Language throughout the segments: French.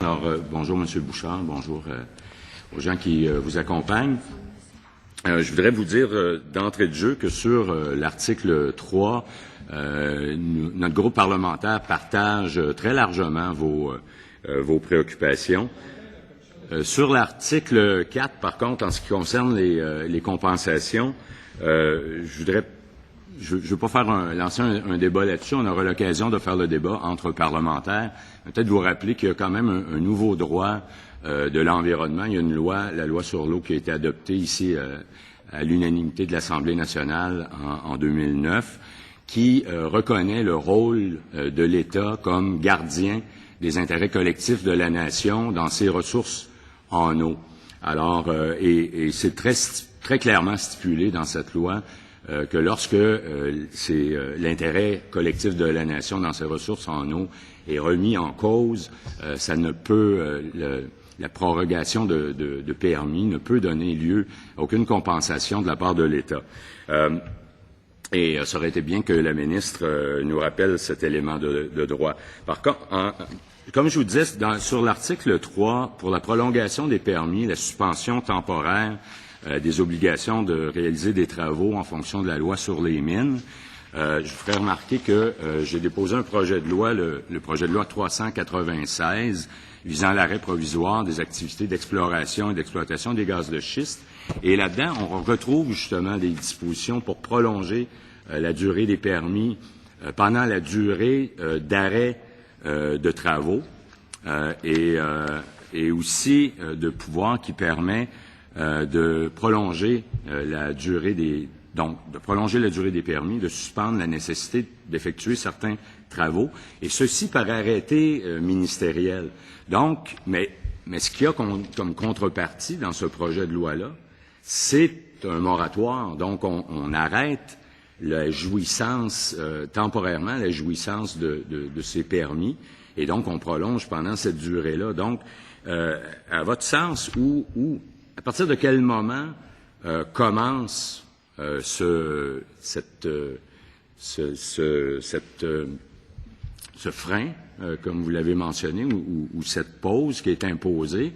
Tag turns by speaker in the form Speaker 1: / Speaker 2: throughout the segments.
Speaker 1: Alors, bonjour M. Bouchard, bonjour aux gens qui vous accompagnent. Je voudrais vous dire d'entrée de jeu que sur l'article 3, notre groupe parlementaire partage très largement vos préoccupations. Sur l'article 4, par contre, en ce qui concerne les compensations, je veux pas lancer un débat là-dessus. On aura l'occasion de faire le débat entre parlementaires. Peut-être vous rappeler qu'il y a quand même un nouveau droit de l'environnement. Il y a une loi, la loi sur l'eau, qui a été adoptée ici à l'unanimité de l'Assemblée nationale en 2009, qui reconnaît le rôle de l'État comme gardien des intérêts collectifs de la nation dans ses ressources en eau. Alors, et c'est très clairement stipulé dans cette loi que lorsque c'est l'intérêt collectif de la nation dans ses ressources en eau est remis en cause, ça ne peut la prorogation de permis ne peut donner lieu à aucune compensation de la part de l'État. Et ça aurait été bien que la ministre nous rappelle cet élément de droit. Par contre, comme je vous disais, sur l'article 3, pour la prolongation des permis, la suspension temporaire des obligations de réaliser des travaux en fonction de la loi sur les mines, je vous ferai remarquer que j'ai déposé un projet de loi, le projet de loi 396, visant l'arrêt provisoire des activités d'exploration et d'exploitation des gaz de schiste. Et là-dedans, on retrouve justement des dispositions pour prolonger la durée des permis pendant la durée d'arrêt de travaux et aussi de pouvoir qui permet de prolonger la durée des permis, de suspendre la nécessité d'effectuer certains travaux, et ceci par arrêté ministériel. Donc, mais ce qu'il y a comme contrepartie dans ce projet de loi-là, c'est un moratoire. Donc, on arrête la jouissance, temporairement, la jouissance de ces permis, et donc on prolonge pendant cette durée-là. Donc, à votre sens, à partir de quel moment commence ce frein, comme vous l'avez mentionné, ou cette pause qui est imposée,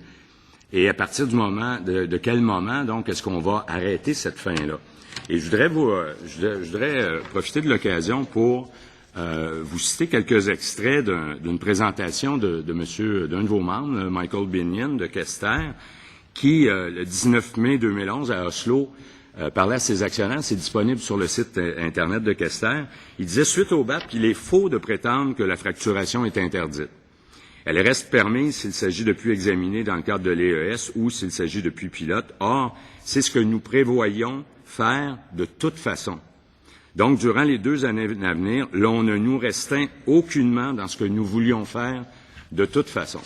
Speaker 1: et à partir du moment, de quel moment, donc, est-ce qu'on va arrêter cette fin-là? Et je voudrais profiter de l'occasion pour vous citer quelques extraits d'une présentation d'un de vos membres, Michael Binion de Quester, qui, le 19 mai 2011, à Oslo, parlait à ses actionnaires. C'est disponible sur le site Internet de Quester. Il disait, suite au BAP, il est faux de prétendre que la fracturation est interdite. Elle reste permise s'il s'agit de puits examinés dans le cadre de l'EES ou s'il s'agit de puits pilotes. Or, c'est ce que nous prévoyons faire de toute façon. Donc, durant les 2 années à venir, l'on ne nous restreint aucunement dans ce que nous voulions faire de toute façon.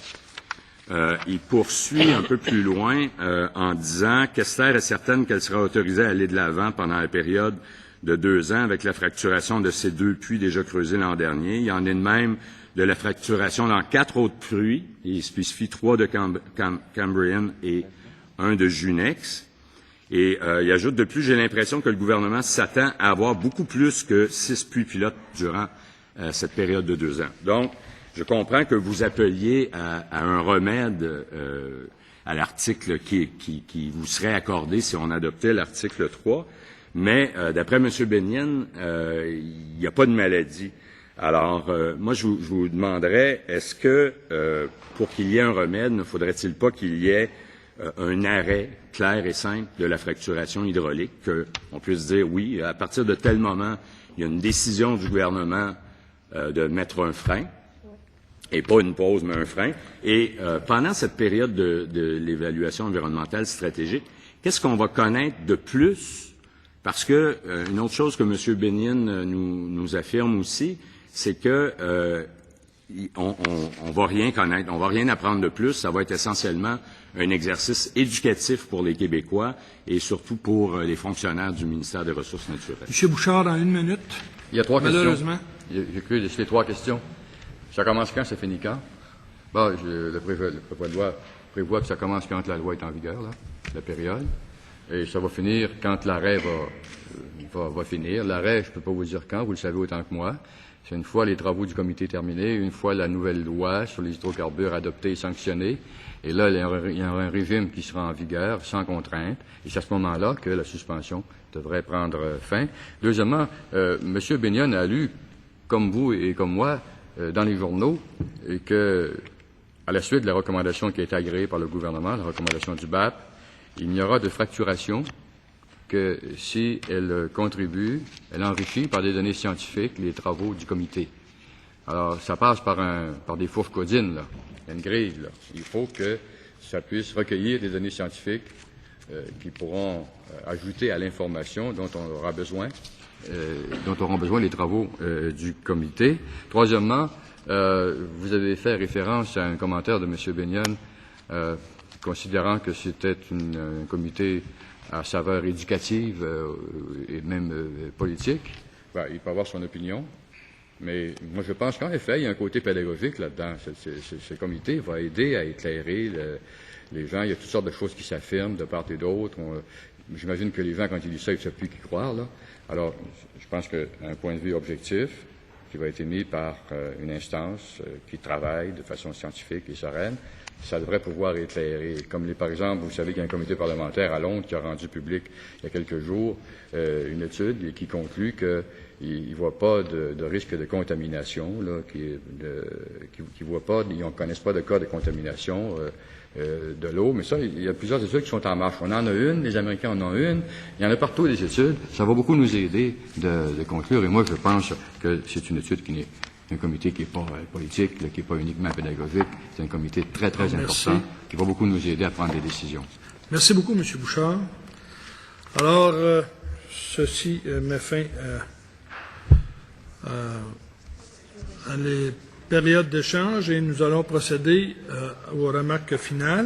Speaker 1: Il poursuit un peu plus loin en disant « Quester est certaine qu'elle sera autorisée à aller de l'avant pendant la période de 2 ans avec la fracturation de ces 2 puits déjà creusés l'an dernier. Il y en est de même de la fracturation dans 4 autres puits. Il spécifie 3 de Cambrian et 1 de Junex. Et il ajoute de plus, j'ai l'impression que le gouvernement s'attend à avoir beaucoup plus que 6 puits pilotes durant cette période de 2 ans. Donc, je comprends que vous appeliez à un remède à l'article qui vous serait accordé si on adoptait l'article 3, mais d'après M. Binion, il n'y a pas de maladie. Alors, moi, je vous demanderais, est-ce que pour qu'il y ait un remède, ne faudrait-il pas qu'il y ait un arrêt clair et simple de la fracturation hydraulique, qu'on puisse dire, oui, à partir de tel moment, il y a une décision du gouvernement de mettre un frein, et pas une pause, mais un frein. Et pendant cette période de l'évaluation environnementale stratégique, qu'est-ce qu'on va connaître de plus? Parce que une autre chose que M. Binion nous affirme aussi, c'est que on va rien connaître, on va rien apprendre de plus. Ça va être essentiellement un exercice éducatif pour les Québécois et surtout pour les fonctionnaires du ministère des Ressources naturelles.
Speaker 2: M. Bouchard, dans 1 minute.
Speaker 3: Il y a 3
Speaker 2: Malheureusement.
Speaker 3: questions. J'ai cru les 3 questions. Ça commence quand, ça finit quand? Bon, le projet de loi prévoit que ça commence quand la loi est en vigueur, là, la période. Et ça va finir quand l'arrêt va finir. L'arrêt, je ne peux pas vous dire quand, vous le savez autant que moi. C'est une fois les travaux du comité terminés, une fois la nouvelle loi sur les hydrocarbures adoptée et sanctionnée. Et là, il y aura un régime qui sera en vigueur, sans contrainte. Et c'est à ce moment-là que la suspension devrait prendre fin. Deuxièmement, M. Binion a lu, comme vous et comme moi, dans les journaux, et que, à la suite de la recommandation qui a été agréée par le gouvernement, la recommandation du BAP, il n'y aura de fracturation que si elle contribue, elle enrichit par des données scientifiques les travaux du comité. Alors, ça passe par des fourches codines, là. Il y a une grille, là. Il faut que ça puisse recueillir des données scientifiques qui pourront ajouter à l'information dont on aura besoin, dont auront besoin les travaux du comité. Troisièmement, vous avez fait référence à un commentaire de M. Binion considérant que c'était un comité à saveur éducative et même politique. Ben, il peut avoir son opinion, mais moi je pense qu'en effet, il y a un côté pédagogique là-dedans. Ce comité va aider à éclairer les gens. Il y a toutes sortes de choses qui s'affirment de part et d'autre. J'imagine que les gens, quand ils lisent ça, ils ne savent plus qui croire, là. Alors, je pense qu'un point de vue objectif, qui va être émis par une instance qui travaille de façon scientifique et sereine, ça devrait pouvoir éclairer. Comme par exemple, vous savez qu'il y a un comité parlementaire à Londres qui a rendu public il y a quelques jours une étude qui conclut qu'il ne voit pas de risque de contamination, là, qui voit pas, ils ne connaissent pas de cas de contamination de l'eau. Mais ça, il y a plusieurs études qui sont en marche. On en a une, les Américains en ont une, il y en a partout des études. Ça va beaucoup nous aider de conclure. Et moi, je pense que c'est une étude qui n'est un comité qui n'est pas politique, là, qui n'est pas uniquement pédagogique. C'est un comité très, très important qui va beaucoup nous aider à prendre des décisions.
Speaker 2: Merci beaucoup, M. Bouchard. Alors, ceci met fin à les périodes d'échange et nous allons procéder aux remarques finales.